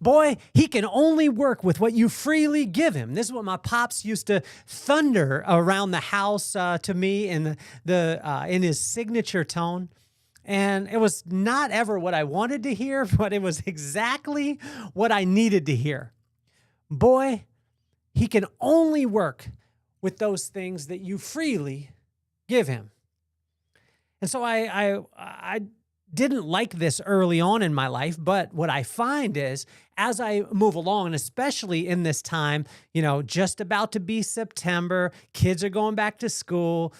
Boy, he can only work with what you freely give him. This is what my pops used to thunder around the house to me in in his signature tone. And it was not ever what I wanted to hear, but it was exactly what I needed to hear. Boy, he can only work with those things that you freely give him. And so I didn't like this early on in my life, but what I find is as I move along, and especially in this time, just about to be September, kids are going back to school,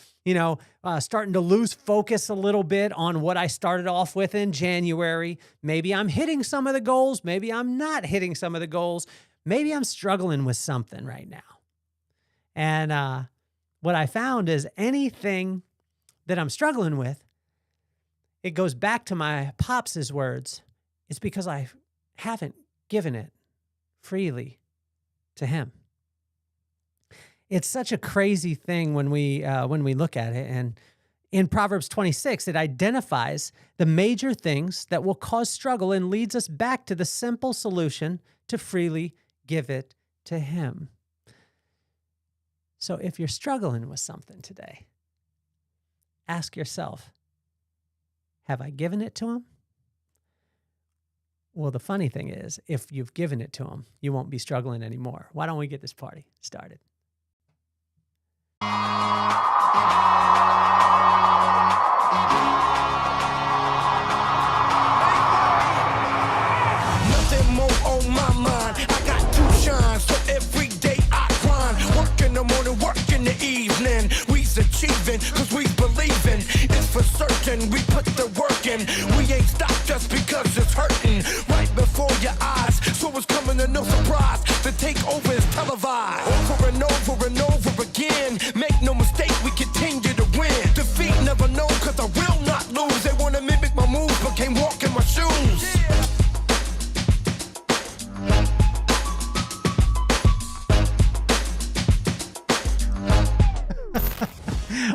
starting to lose focus a little bit on what I started off with in January. Maybe I'm hitting some of the goals. Maybe I'm not hitting some of the goals. Maybe I'm struggling with something right now. And what I found is anything that I'm struggling with, it goes back to my pops' words. It's because I haven't given it freely to him. It's such a crazy thing when we look at it. And in Proverbs 26, it identifies the major things that will cause struggle and leads us back to the simple solution to freely give it to him. So if you're struggling with something today, ask yourself, have I given it to him? Well, the funny thing is, if you've given it to him, you won't be struggling anymore. Why don't we get this party started? Nothing more on my mind. I got two shines, so every day I grind. Work in the morning, work in the evening. We's achieving, cause we believing. It's for certain, we put the work in. We ain't stopped just because it's hurting. Right before your eyes, so it's coming to no surprise. The takeover is televised. Over and over and over again. Make no mistake, we continue to win. Defeat never known, cause I will not lose. They wanna mimic my moves, but can't walk in my shoes.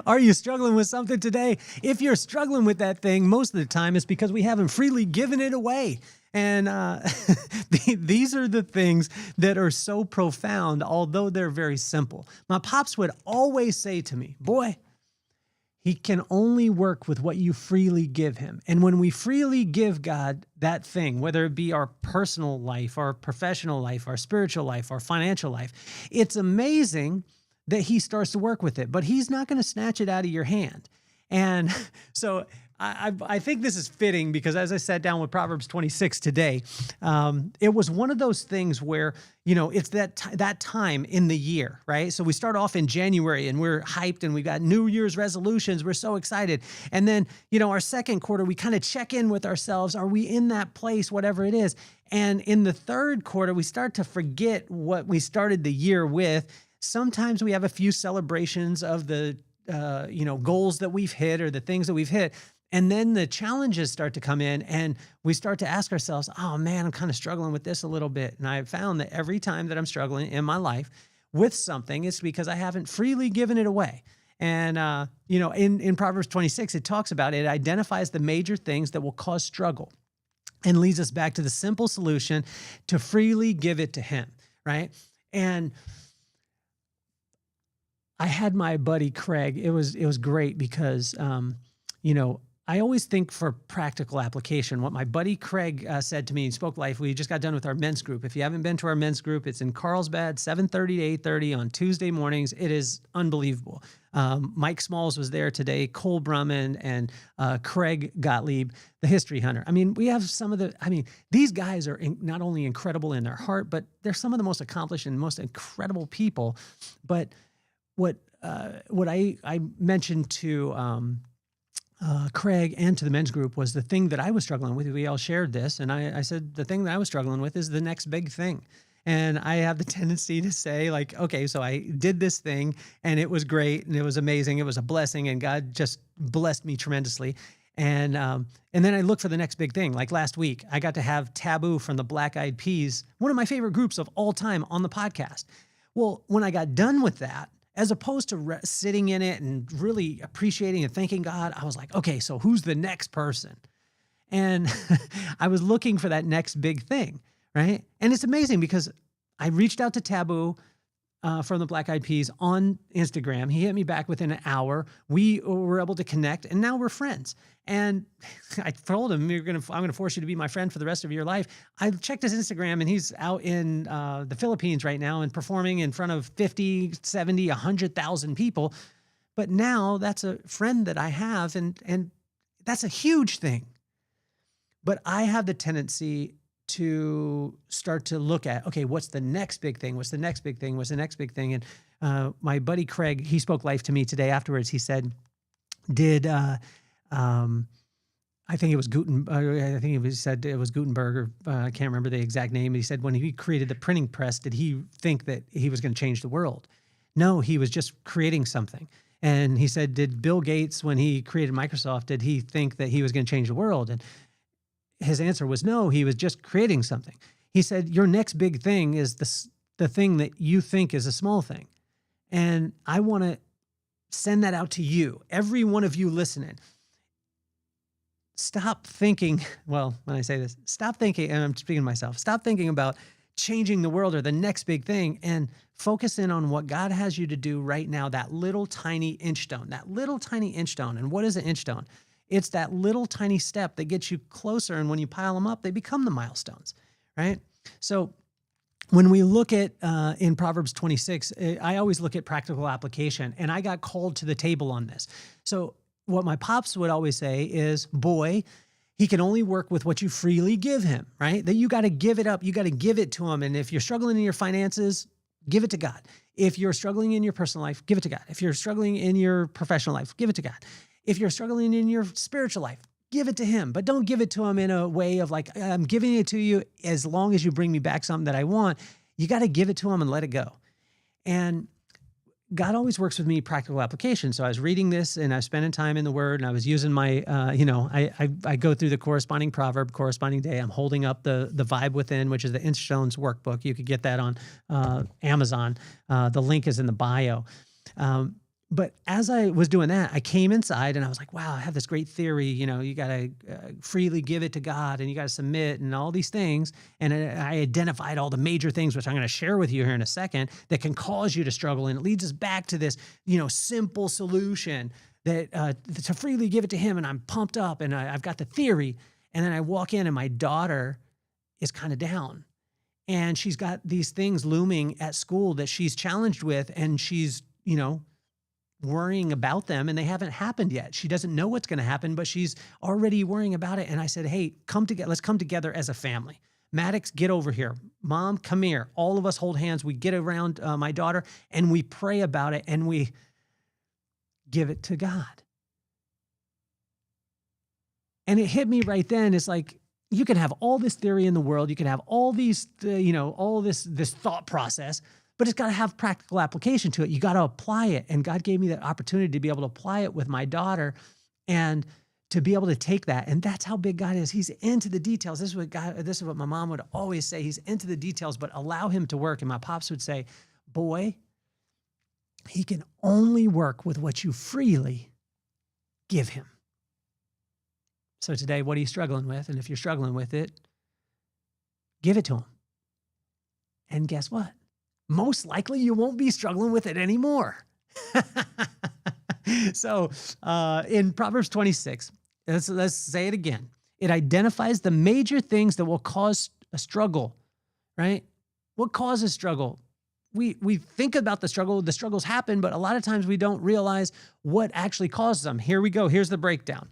Are you struggling with something today? If you're struggling with that thing, most of the time it's because we haven't freely given it away. And these are the things that are so profound, although they're very simple. My pops would always say to me, boy, he can only work with what you freely give him. And when we freely give God that thing, whether it be our personal life, our professional life, our spiritual life, our financial life, it's amazing that he starts to work with it, but he's not going to snatch it out of your hand. And so I think this is fitting because as I sat down with Proverbs 26 today, it was one of those things where, it's that time in the year, right? So we start off in January and we're hyped and we got New Year's resolutions. We're so excited. And then, our second quarter, we kind of check in with ourselves. Are we in that place, whatever it is? And in the third quarter, we start to forget what we started the year with. Sometimes we have a few celebrations of the, goals that we've hit or the things that we've hit. And then the challenges start to come in and we start to ask ourselves, oh man, I'm kind of struggling with this a little bit. And I've found that every time that I'm struggling in my life with something, it's because I haven't freely given it away. And, in Proverbs 26, it talks about it identifies the major things that will cause struggle and leads us back to the simple solution to freely give it to him, right? And I had my buddy Craig. It was great because, I always think for practical application, what my buddy Craig said to me in Spoke Life, we just got done with our men's group. If you haven't been to our men's group, it's in Carlsbad, 7:30 to 8:30 on Tuesday mornings. It is unbelievable. Mike Smalls was there today, Cole Brumman, and Craig Gottlieb, the history hunter. I mean, we have these guys are not only incredible in their heart, but they're some of the most accomplished and most incredible people. But what I mentioned to Craig and to the men's group was the thing that I was struggling with. We all shared this. And I said, the thing that I was struggling with is the next big thing. And I have the tendency to say okay, so I did this thing and it was great and it was amazing. It was a blessing and God just blessed me tremendously. And then I look for the next big thing. Like last week, I got to have Taboo from the Black Eyed Peas, one of my favorite groups of all time, on the podcast. Well, when I got done with that, as opposed to sitting in it and really appreciating and thanking God, I was like, okay, so who's the next person? And I was looking for that next big thing, right? And it's amazing because I reached out to Taboo from the Black Eyed Peas on Instagram. He hit me back within an hour. We were able to connect, and now we're friends. And I told him, I'm going to force you to be my friend for the rest of your life. I checked his Instagram, and he's out in the Philippines right now and performing in front of 50, 70, 100,000 people. But now that's a friend that I have, and that's a huge thing. But I have the tendency to start to look at, okay, what's the next big thing? What's the next big thing? What's the next big thing? And my buddy Craig, he spoke life to me today afterwards. He said, I think it was he said it was Gutenberg, or I can't remember the exact name. He said when he created the printing press, did he think that he was going to change the world? No, he was just creating something. And he said, did Bill Gates, when he created Microsoft, did he think that he was going to change the world? And his answer was no, he was just creating something. He said, your next big thing is the thing that you think is a small thing. And I want to send that out to you, every one of you listening. Stop thinking, well, when I say this, stop thinking, and I'm speaking to myself, stop thinking about changing the world or the next big thing, and focus in on what God has you to do right now, that little tiny inch stone, that little tiny inch stone. And what is an inch stone? It's that little tiny step that gets you closer, and when you pile them up, they become the milestones, right? So when we look at in Proverbs 26, I always look at practical application, and I got called to the table on this. So what my pops would always say is, boy, he can only work with what you freely give him, right? That you got to give it up. You got to give it to him. And if you're struggling in your finances, give it to God. If you're struggling in your personal life, give it to God. If you're struggling in your professional life, give it to God. If you're struggling in your spiritual life, give it to him. But don't give it to him in a way of like, I'm giving it to you as long as you bring me back something that I want. You got to give it to him and let it go. And God always works with me practical application. So I was reading this, and I was spending time in the Word, and I was using my, I go through the corresponding proverb, corresponding day. I'm holding up the Vibe Within, which is the INCHSTONES workbook. You could get that on Amazon. The link is in the bio. But as I was doing that, I came inside and I was like, wow, I have this great theory. You got to freely give it to God, and you got to submit and all these things. And I identified all the major things, which I'm going to share with you here in a second, that can cause you to struggle. And it leads us back to this, simple solution that to freely give it to him. And I'm pumped up, and I've got the theory. And then I walk in, and my daughter is kind of down. And she's got these things looming at school that she's challenged with, and she's, worrying about them, and they haven't happened yet. She doesn't know what's going to happen, but she's already worrying about it. And I said, hey, let's come together as a family. Maddox, get over here. Mom, come here. All of us hold hands. We get around my daughter, and we pray about it, and we give it to God. And it hit me right then. It's like, you can have all this theory in the world. You can have all these, all this thought process, but it's got to have practical application to it. You got to apply it. And God gave me that opportunity to be able to apply it with my daughter, and to be able to take that. And that's how big God is. He's into the details. This is what my mom would always say. He's into the details, but allow him to work. And my pops would say, boy, he can only work with what you freely give him. So today, what are you struggling with? And if you're struggling with it, give it to him. And guess what? Most likely you won't be struggling with it anymore. So in Proverbs 26, let's say it again. It identifies the major things that will cause a struggle, right? What causes struggle? We think about the struggles happen, but a lot of times we don't realize what actually causes them. Here we go. Here's the breakdown.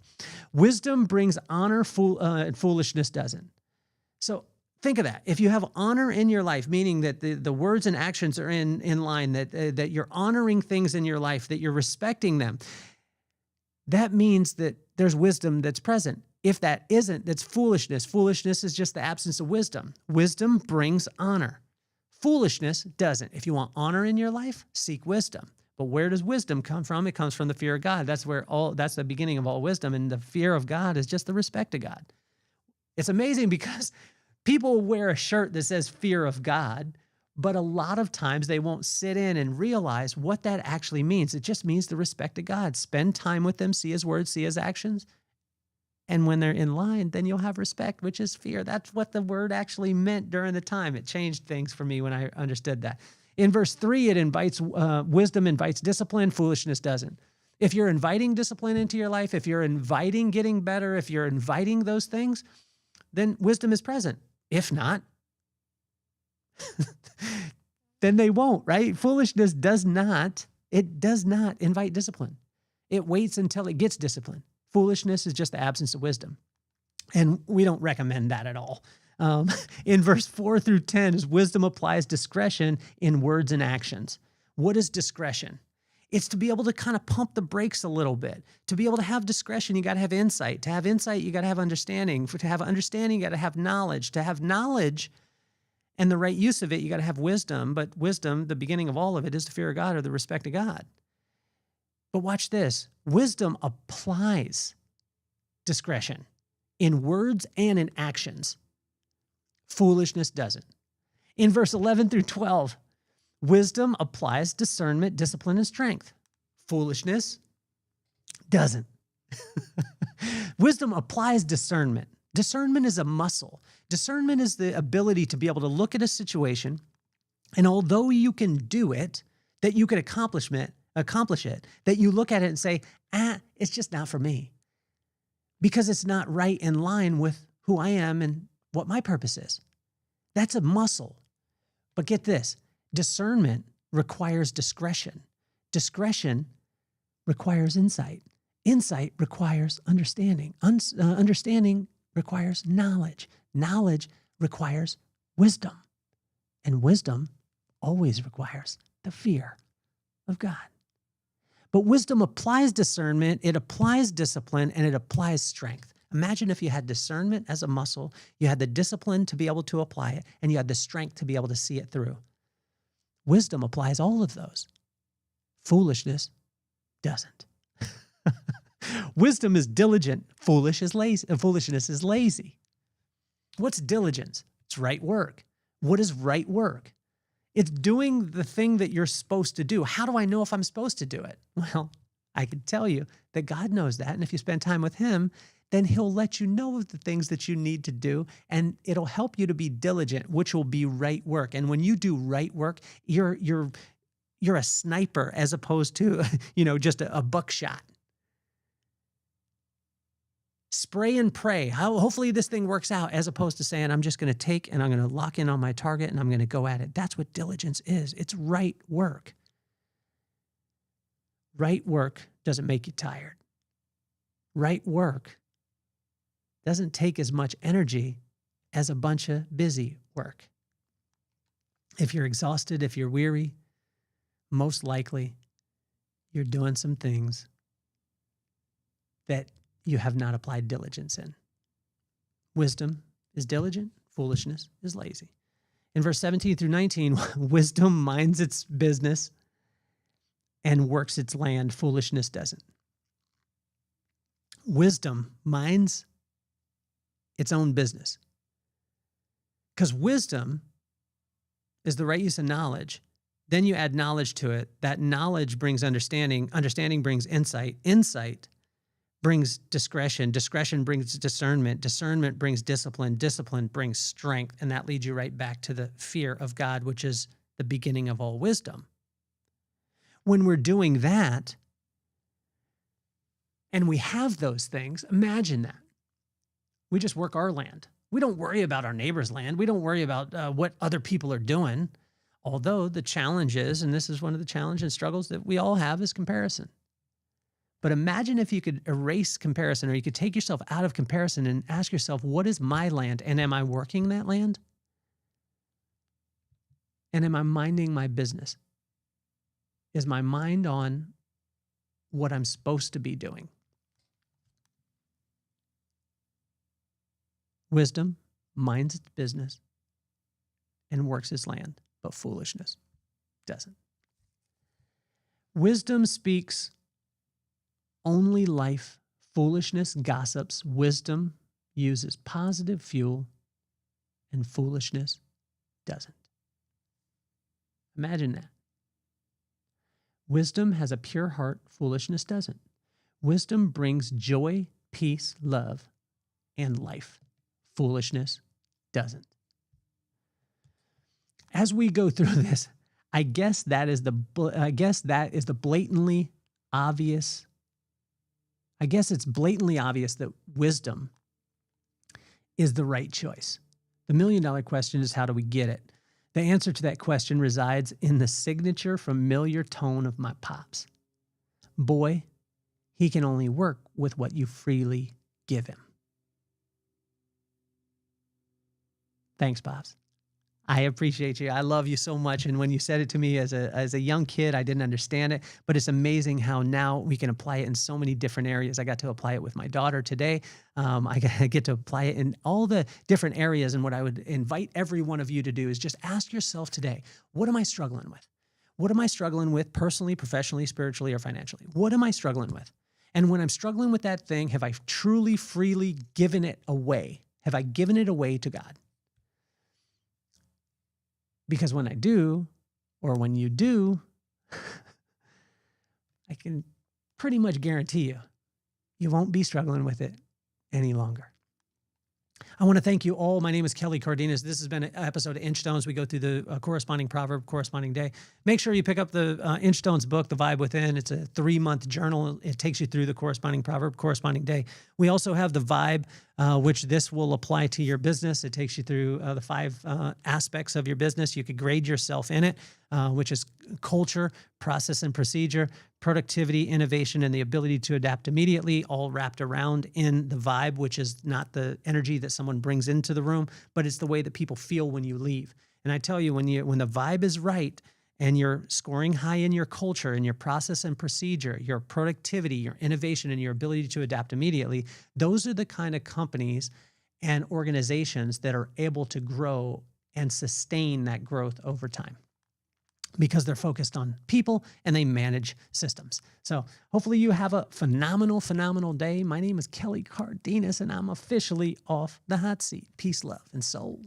Wisdom brings honor, foolishness doesn't. So think of that. If you have honor in your life, meaning that the words and actions are in line, that you're honoring things in your life, that you're respecting them, that means that there's wisdom that's present. If that isn't, that's foolishness. Foolishness is just the absence of wisdom. Wisdom brings honor. Foolishness doesn't. If you want honor in your life, seek wisdom. But where does wisdom come from? It comes from the fear of God. That's the beginning of all wisdom. And the fear of God is just the respect of God. It's amazing because people wear a shirt that says fear of God, but a lot of times they won't sit in and realize what that actually means. It just means the respect of God. Spend time with him, see his words, see his actions, And when they're in line, then you'll have respect, which is fear. That's what the word actually meant during the time. It changed things for me when I understood that. In verse 3, it invites wisdom invites discipline, foolishness doesn't. If you're inviting discipline into your life, if you're inviting getting better, if you're inviting those things, then wisdom is present. If not, then they won't, right? Foolishness does not invite discipline. It waits until it gets discipline. Foolishness is just the absence of wisdom. And we don't recommend that at all. In verse 4 through 10 is wisdom applies discretion in words and actions. What is discretion? It's to be able to kind of pump the brakes a little bit. To be able to have discretion, you got to have insight. To have insight, you got to have understanding. To have understanding, you got to have knowledge. To have knowledge and the right use of it, you got to have wisdom. But wisdom, the beginning of all of it, is the fear of God or the respect of God. But watch this. Wisdom applies discretion in words and in actions. Foolishness doesn't. In verse 11 through 12, wisdom applies discernment, discipline, and strength. Foolishness doesn't. Wisdom applies discernment. Discernment is a muscle. Discernment is the ability to be able to look at a situation, and although you can do it, that you can accomplish it, that you look at it and say, it's just not for me, because it's not right in line with who I am and what my purpose is. That's a muscle. But get this, discernment requires discretion. Discretion requires insight. Insight requires understanding. Understanding requires knowledge. Knowledge requires wisdom. And wisdom always requires the fear of God. But wisdom applies discernment, it applies discipline, and it applies strength. Imagine if you had discernment as a muscle, you had the discipline to be able to apply it, and you had the strength to be able to see it through. Wisdom applies all of those. Foolishness doesn't. Wisdom is diligent. Foolishness is lazy. What's diligence? It's right work. What is right work? It's doing the thing that you're supposed to do. How do I know if I'm supposed to do it? Well, I can tell you that God knows that. And if you spend time with him, then he'll let you know of the things that you need to do. And it'll help you to be diligent, which will be right work. And when you do right work, you're a sniper as opposed to, just a buckshot. Spray and pray. Hopefully this thing works out, as opposed to saying, I'm just going to take and I'm going to lock in on my target and I'm going to go at it. That's what diligence is. It's right work. Right work doesn't make you tired. Right work doesn't take as much energy as a bunch of busy work. If you're exhausted, if you're weary, most likely you're doing some things that you have not applied diligence in. Wisdom is diligent, foolishness is lazy. In verse 17 through 19, wisdom minds its business and works its land, foolishness doesn't. Wisdom minds its own business. Because wisdom is the right use of knowledge. Then you add knowledge to it. That knowledge brings understanding. Understanding brings insight. Insight brings discretion. Discretion brings discernment. Discernment brings discipline. Discipline brings strength. And that leads you right back to the fear of God, which is the beginning of all wisdom. When we're doing that, and we have those things, imagine that. We just work our land. We don't worry about our neighbor's land. We don't worry about what other people are doing. Although the challenge is, and this is one of the challenges and struggles that we all have, is comparison. But imagine if you could erase comparison, or you could take yourself out of comparison and ask yourself, what is my land? And am I working that land? And am I minding my business? Is my mind on what I'm supposed to be doing? Wisdom minds its business and works its land, but foolishness doesn't. Wisdom speaks only life. Foolishness gossips. Wisdom uses positive fuel, and foolishness doesn't. Imagine that. Wisdom has a pure heart. Foolishness doesn't. Wisdom brings joy, peace, love. and life. Foolishness doesn't. As we go through this, I guess that is the blatantly obvious. I guess it's blatantly obvious that wisdom is the right choice. The million-dollar question is, how do we get it? The answer to that question resides in the signature familiar tone of my pops. Boy, he can only work with what you freely give him. Thanks, Pops. I appreciate you. I love you so much. And when you said it to me as a young kid, I didn't understand it, but it's amazing how now we can apply it in so many different areas. I got to apply it with my daughter today. I get to apply it in all the different areas. And what I would invite every one of you to do is just ask yourself today, what am I struggling with? What am I struggling with personally, professionally, spiritually, or financially? What am I struggling with? And when I'm struggling with that thing, have I truly, freely given it away? Have I given it away to God? Because when I do, or when you do, I can pretty much guarantee you won't be struggling with it any longer. I want to thank you all. My name is Kelly Cardenas. This has been an episode of INCHSTONES. We go through the corresponding proverb, corresponding day. Make sure you pick up the INCHSTONES book, The Vibe Within. It's a 3-month journal. It takes you through the corresponding proverb, corresponding day. We also have The Vibe, which this will apply to your business. It takes you through the 5 aspects of your business. You could grade yourself in it, which is culture, process and procedure, productivity, innovation, and the ability to adapt immediately, all wrapped around in the vibe, which is not the energy that someone brings into the room, but it's the way that people feel when you leave. And I tell you, when the vibe is right and you're scoring high in your culture and your process and procedure, your productivity, your innovation, and your ability to adapt immediately, those are the kind of companies and organizations that are able to grow and sustain that growth over time, because they're focused on people and they manage systems. So hopefully you have a phenomenal, phenomenal day. My name is Kelly Cardenas, and I'm officially off the hot seat. Peace, love, and soul.